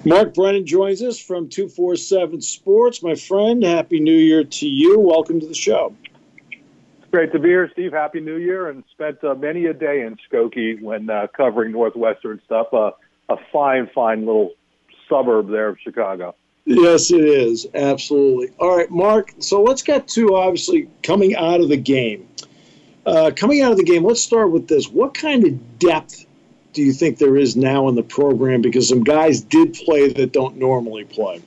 Mark Brennan joins us from 247 Sports. My friend, Happy New Year to you. Welcome to the show. It's great to be here, Steve. Happy New Year, and spent many a day in Skokie when covering Northwestern stuff. A fine little suburb there of Chicago. Yes, it is. Absolutely. All right, Mark, so let's get to, obviously, coming out of the game. Let's start with this. What kind of depth do you think there is now in the program? Because some guys did play that don't normally play.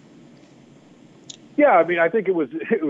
Yeah, I mean, I think it was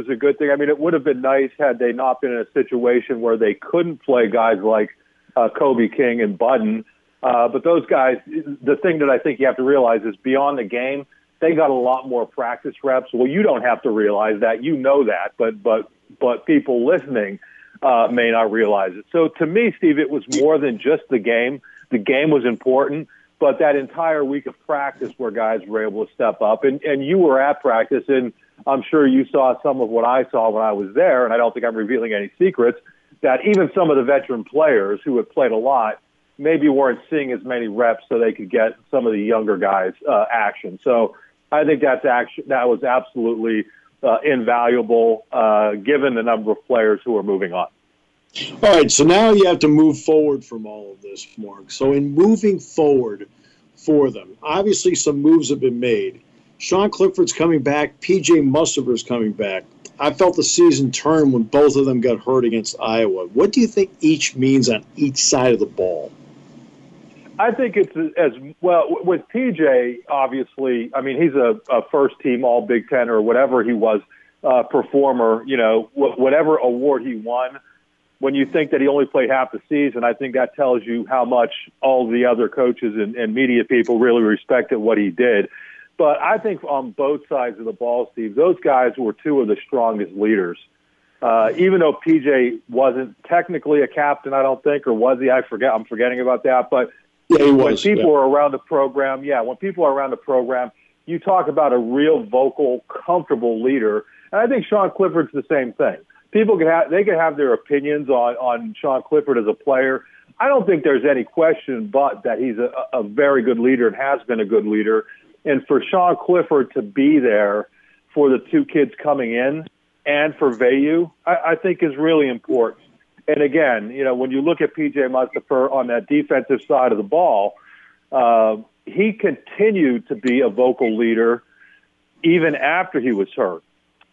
a good thing. I mean, it would have been nice had they not been in a situation where they couldn't play guys like Kobe King and Budden. But those guys, the thing that I think you have to realize is beyond the game, they got a lot more practice reps. Well, you don't have to realize that. You know that. But people listening may not realize it. So to me, Steve, it was more than just the game. The game was important, but that entire week of practice where guys were able to step up. And you were at practice, and I'm sure you saw some of what I saw when I was there, and I don't think I'm revealing any secrets, that even some of the veteran players who had played a lot maybe weren't seeing as many reps so they could get some of the younger guys action. So I think that was absolutely invaluable given the number of players who are moving on. All right, so now you have to move forward from all of this, Mark. So in moving forward for them, obviously some moves have been made. Sean Clifford's coming back. P.J. Mustafer's coming back. I felt the season turn when both of them got hurt against Iowa. What do you think each means on each side of the ball? I think it's as well with P.J., obviously. I mean, he's a first-team All-Big Ten or whatever he was performer, whatever award he won. When you think that he only played half the season, I think that tells you how much all the other coaches and media people really respected what he did. But I think on both sides of the ball, Steve, those guys were two of the strongest leaders. Even though PJ wasn't technically a captain, I don't think, or was he? I'm forgetting about that. But yeah, when people are around the program, you talk about a real vocal, comfortable leader. And I think Sean Clifford's the same thing. People can have their opinions on Sean Clifford as a player. I don't think there's any question but that he's a very good leader and has been a good leader. And for Sean Clifford to be there for the two kids coming in and for Vayu, I think is really important. And again, when you look at P.J. Mustafer on that defensive side of the ball, he continued to be a vocal leader even after he was hurt.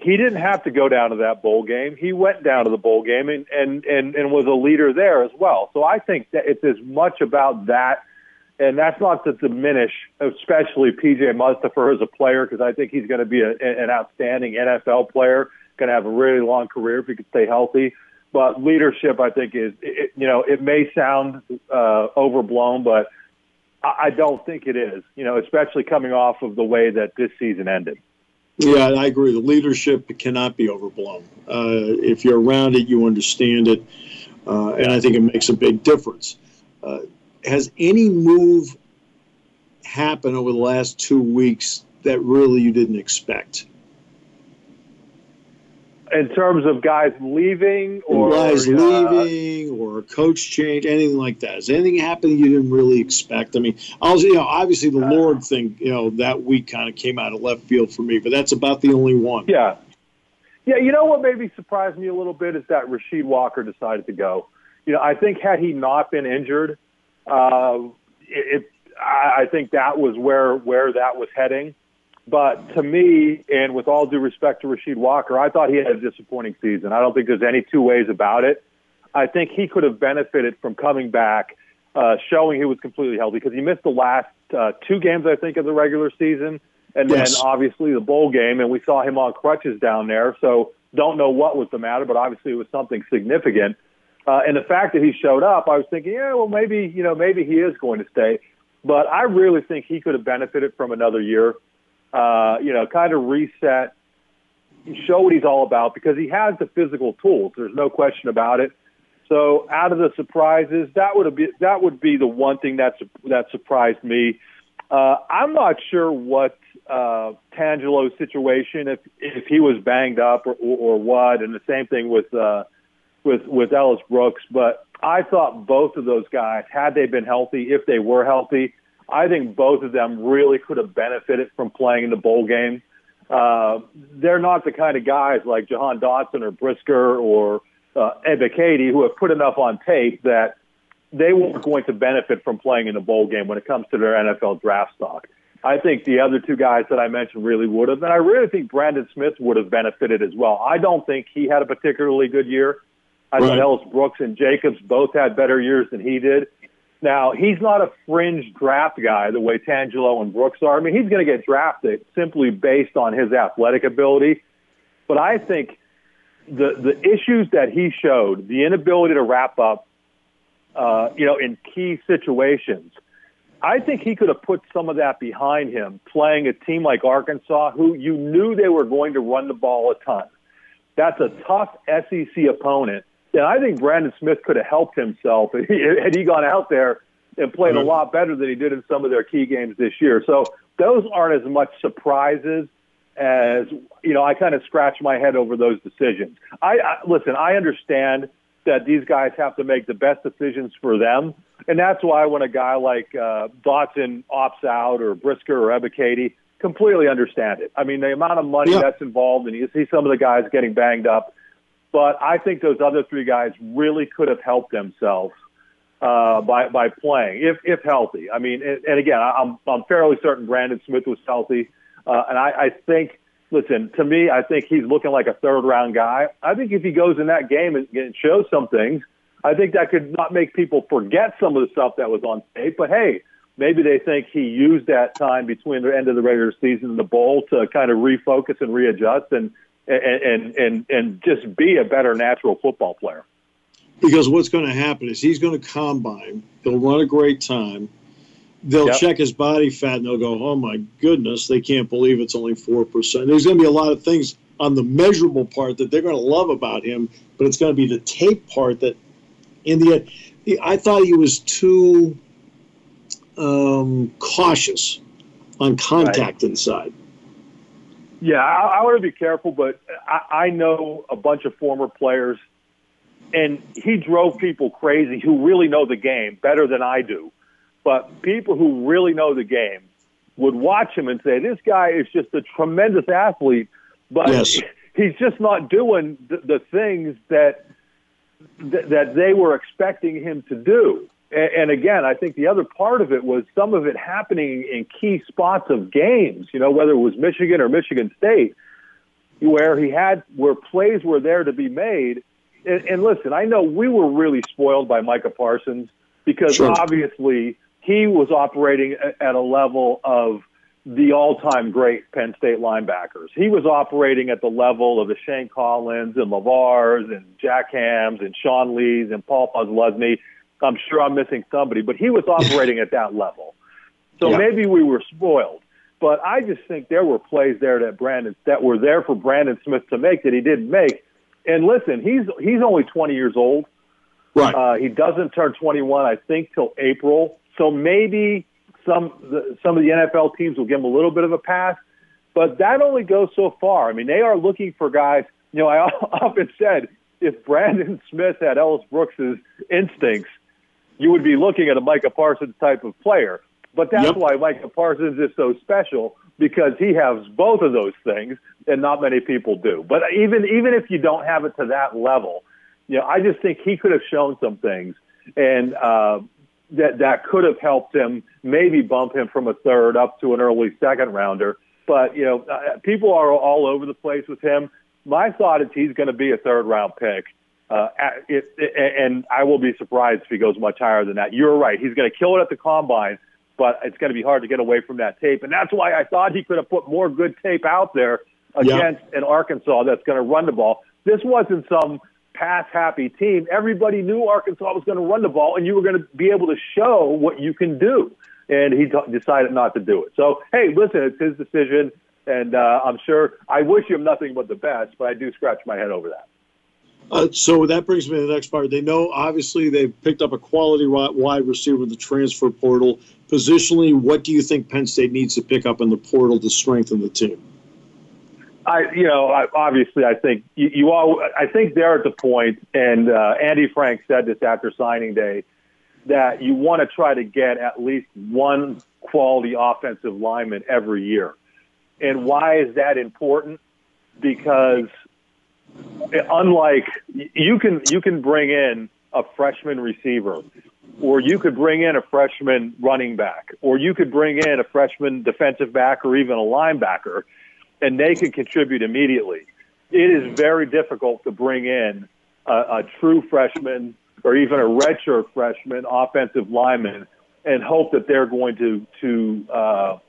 He didn't have to go down to that bowl game. He went down to the bowl game and was a leader there as well. So I think that it's as much about that, and that's not to diminish, especially P.J. Mustafer as a player, because I think he's going to be an outstanding NFL player, going to have a really long career if he can stay healthy. But leadership, I think, it may sound overblown, but I don't think it is, especially coming off of the way that this season ended. Yeah, I agree. The leadership cannot be overblown. If you're around it, you understand it, and I think it makes a big difference. Has any move happened over the last 2 weeks that really you didn't expect? In terms of guys leaving or a coach change, anything like that? Has anything happened you didn't really expect? I mean, obviously the Lord thing, that week kind of came out of left field for me, but that's about the only one. Yeah. Yeah, what maybe surprised me a little bit is that Rasheed Walker decided to go. I think had he not been injured, I think that was where that was heading. But to me, and with all due respect to Rasheed Walker, I thought he had a disappointing season. I don't think there's any two ways about it. I think he could have benefited from coming back, showing he was completely healthy, because he missed the last 2 games, I think, of the regular season, and then obviously the bowl game, and we saw him on crutches down there. So don't know what was the matter, but obviously it was something significant. And the fact that he showed up, I was thinking, maybe he is going to stay. But I really think he could have benefited from another year. Kind of reset, show what he's all about, because he has the physical tools. There's no question about it. So out of the surprises, that would be the one thing that surprised me. I'm not sure what Tangelo's situation, if he was banged up or what, and the same thing with Ellis Brooks. But I thought both of those guys, had they been healthy, if they were healthy, I think both of them really could have benefited from playing in the bowl game. They're not the kind of guys like Jahan Dotson or Brisker or Ebiketie who have put enough on tape that they weren't going to benefit from playing in the bowl game when it comes to their NFL draft stock. I think the other two guys that I mentioned really would have, and I really think Brandon Smith would have benefited as well. I don't think he had a particularly good year. I thought Ellis Brooks and Jacobs both had better years than he did. Now, he's not a fringe draft guy the way Tangelo and Brooks are. I mean, he's going to get drafted simply based on his athletic ability. But I think the issues that he showed, the inability to wrap up, in key situations, I think he could have put some of that behind him playing a team like Arkansas, who you knew they were going to run the ball a ton. That's a tough SEC opponent. And I think Brandon Smith could have helped himself had he gone out there and played a lot better than he did in some of their key games this year. So those aren't as much surprises as, I kind of scratch my head over those decisions. Listen, I understand that these guys have to make the best decisions for them. And that's why when a guy like Dotson opts out or Brisker or Ebiketie, completely understand it. I mean, the amount of money that's involved, and you see some of the guys getting banged up. But I think those other three guys really could have helped themselves by playing, if healthy. I mean, and again, I'm fairly certain Brandon Smith was healthy. And I think, listen, to me, I think he's looking like a third-round guy. I think if he goes in that game and shows some things, I think that could not make people forget some of the stuff that was on tape. But, hey, maybe they think he used that time between the end of the regular season and the bowl to kind of refocus and readjust and just be a better natural football player. Because what's going to happen is he's going to combine. He'll run a great time. They'll check his body fat, and they'll go, oh, my goodness, they can't believe it's only 4%. There's going to be a lot of things on the measurable part that they're going to love about him, but it's going to be the tape part that, in the end, I thought he was too cautious on contact inside. Yeah, I want to be careful, but I know a bunch of former players, and he drove people crazy who really know the game better than I do. But people who really know the game would watch him and say, this guy is just a tremendous athlete, but he's just not doing the things that they were expecting him to do. And again, I think the other part of it was some of it happening in key spots of games, whether it was Michigan or Michigan State, where plays were there to be made. And listen, I know we were really spoiled by Micah Parsons because obviously he was operating at a level of the all-time great Penn State linebackers. He was operating at the level of the Shane Collins and LeVars and Jack Hams and Sean Lees and Paul Posluszny. I'm sure I'm missing somebody, but he was operating at that level. So maybe we were spoiled. But I just think there were plays there that were there for Brandon Smith to make that he didn't make. And listen, he's only 20 years old. Right. He doesn't turn 21, I think, till April. So maybe some of the NFL teams will give him a little bit of a pass. But that only goes so far. I mean, they are looking for guys. I often said if Brandon Smith had Ellis Brooks's instincts, you would be looking at a Micah Parsons type of player. But that's why Micah Parsons is so special, because he has both of those things, and not many people do. But even if you don't have it to that level, I just think he could have shown some things, and that could have helped him, maybe bump him from a third up to an early second rounder. But, people are all over the place with him. My thought is he's going to be a third-round pick. And I will be surprised if he goes much higher than that. You're right. He's going to kill it at the combine, but it's going to be hard to get away from that tape. And that's why I thought he could have put more good tape out there against an Arkansas that's going to run the ball. This wasn't some pass-happy team. Everybody knew Arkansas was going to run the ball, and you were going to be able to show what you can do. And he decided not to do it. So, hey, listen, it's his decision, and I'm sure I wish him nothing but the best, but I do scratch my head over that. So that brings me to the next part. They know, obviously, they've picked up a quality wide receiver in the transfer portal. Positionally, what do you think Penn State needs to pick up in the portal to strengthen the team? Obviously, I think I think they're at the point, and Andy Frank said this after signing day, that you want to try to get at least one quality offensive lineman every year. And why is that important? Because unlike you can bring in a freshman receiver, or you could bring in a freshman running back, or you could bring in a freshman defensive back or even a linebacker, and they can contribute immediately. It is very difficult to bring in a true freshman or even a redshirt freshman offensive lineman and hope that they're going to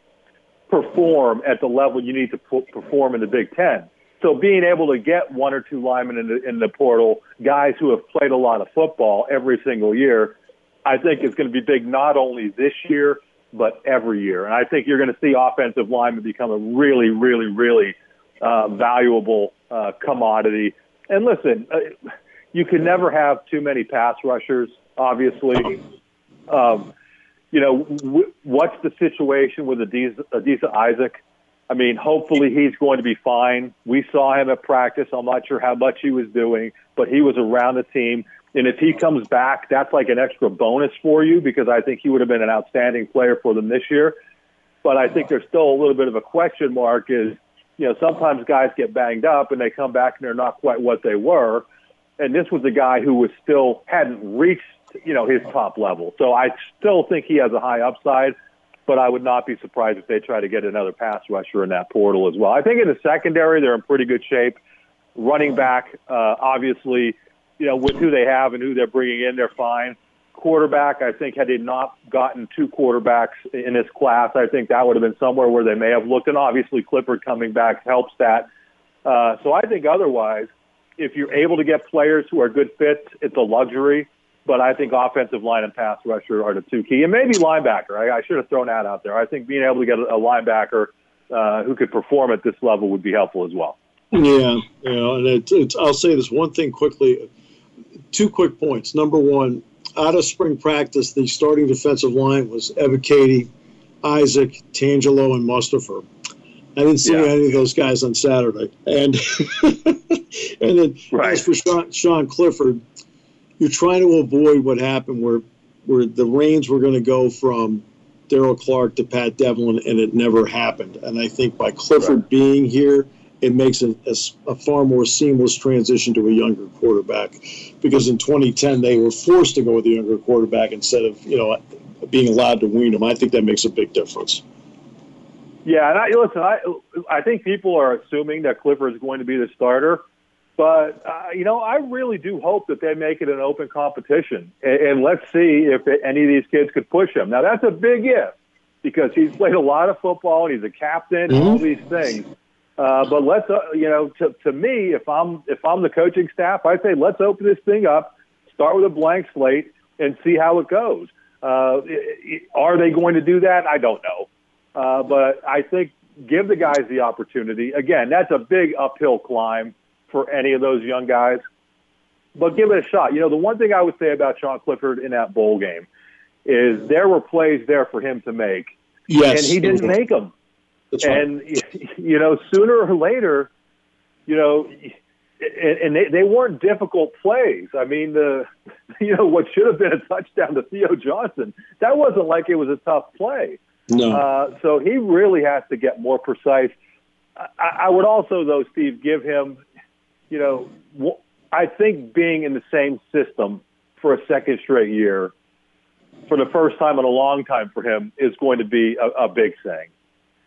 perform at the level you need to perform in the Big Ten. So being able to get one or two linemen in the portal, guys who have played a lot of football every single year, I think is going to be big not only this year, but every year. And I think you're going to see offensive linemen become a really, really, really valuable commodity. And listen, you can never have too many pass rushers, obviously. What's the situation with Adisa Isaac? I mean, hopefully he's going to be fine. We saw him at practice. I'm not sure how much he was doing, but he was around the team. And if he comes back, that's like an extra bonus for you, because I think he would have been an outstanding player for them this year. But I think there's still a little bit of a question mark is, sometimes guys get banged up and they come back and they're not quite what they were. And this was a guy who was still hadn't reached, his top level. So I still think he has a high upside, but I would not be surprised if they try to get another pass rusher in that portal as well. I think in the secondary, they're in pretty good shape. Running back, obviously, with who they have and who they're bringing in, they're fine. Quarterback, I think, had they not gotten two quarterbacks in this class, I think that would have been somewhere where they may have looked. And obviously, Clifford coming back helps that. So I think otherwise, if you're able to get players who are good fits, it's a luxury. But I think offensive line and pass rusher are the two key. And maybe linebacker. I should have thrown that out there. I think being able to get a linebacker who could perform at this level would be helpful as well. Yeah, and I'll say this one thing quickly. 2 quick points. Number one, out of spring practice, the starting defensive line was Ebiketie, Isaac, Tangelo, and Mustafa. I didn't see any of those guys on Saturday. And and then as for Sean Clifford, you're trying to avoid what happened where the reins were going to go from Darryl Clark to Pat Devlin, and it never happened. And I think by Clifford being here, it makes a far more seamless transition to a younger quarterback, because in 2010 they were forced to go with a younger quarterback instead of being allowed to wean him. I think that makes a big difference. Yeah, and I think people are assuming that Clifford is going to be the starter, but I really do hope that they make it an open competition, and let's see if any of these kids could push him. Now that's a big if, because he's played a lot of football and he's a captain and all these things. But let's, to me, if I'm the coaching staff, I say let's open this thing up, start with a blank slate, and see how it goes. Are they going to do that? I don't know. But I think give the guys the opportunity. Again, that's a big uphill climb for any of those young guys. But give it a shot. The one thing I would say about Sean Clifford in that bowl game is there were plays there for him to make, and he didn't make them. And, sooner or later, and they weren't difficult plays. I mean, what should have been a touchdown to Theo Johnson, that wasn't like it was a tough play. No. So he really has to get more precise. I would also, though, Steve, give him, I think being in the same system for a second straight year, for the first time in a long time for him, is going to be a big thing.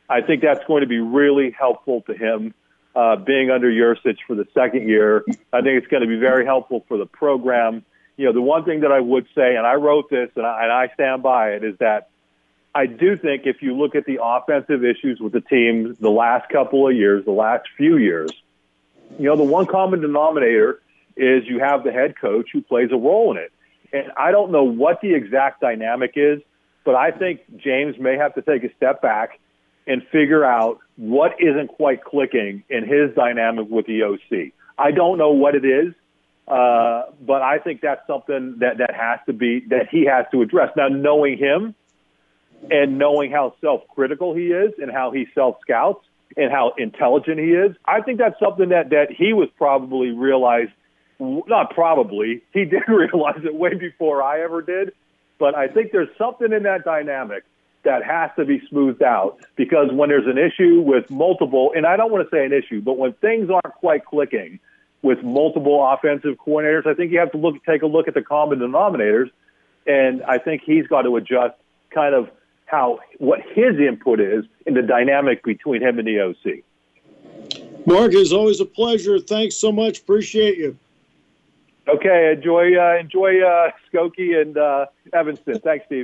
I think that's going to be really helpful to him, being under Yurcich for the second year. I think it's going to be very helpful for the program. The one thing that I would say, and I wrote this and I stand by it, is that I do think if you look at the offensive issues with the team the last couple of years, the last few years, the one common denominator is you have the head coach who plays a role in it. And I don't know what the exact dynamic is, but I think James may have to take a step back and figure out what isn't quite clicking in his dynamic with the OC. I don't know what it is, but I think that's something that he has to address. Now, knowing him and knowing how self-critical he is and how he self-scouts and how intelligent he is, I think that's something that he was probably realized. Not probably, he did realize it way before I ever did. But I think there's something in that dynamic that has to be smoothed out, because when there's an issue with multiple, and I don't want to say an issue, but when things aren't quite clicking with multiple offensive coordinators, I think you have to take a look at the common denominators, and I think he's got to adjust kind of what his input is in the dynamic between him and the OC. Mark, it's always a pleasure. Thanks so much. Appreciate you. Okay, enjoy Skokie and Evanston. Thanks, Steve.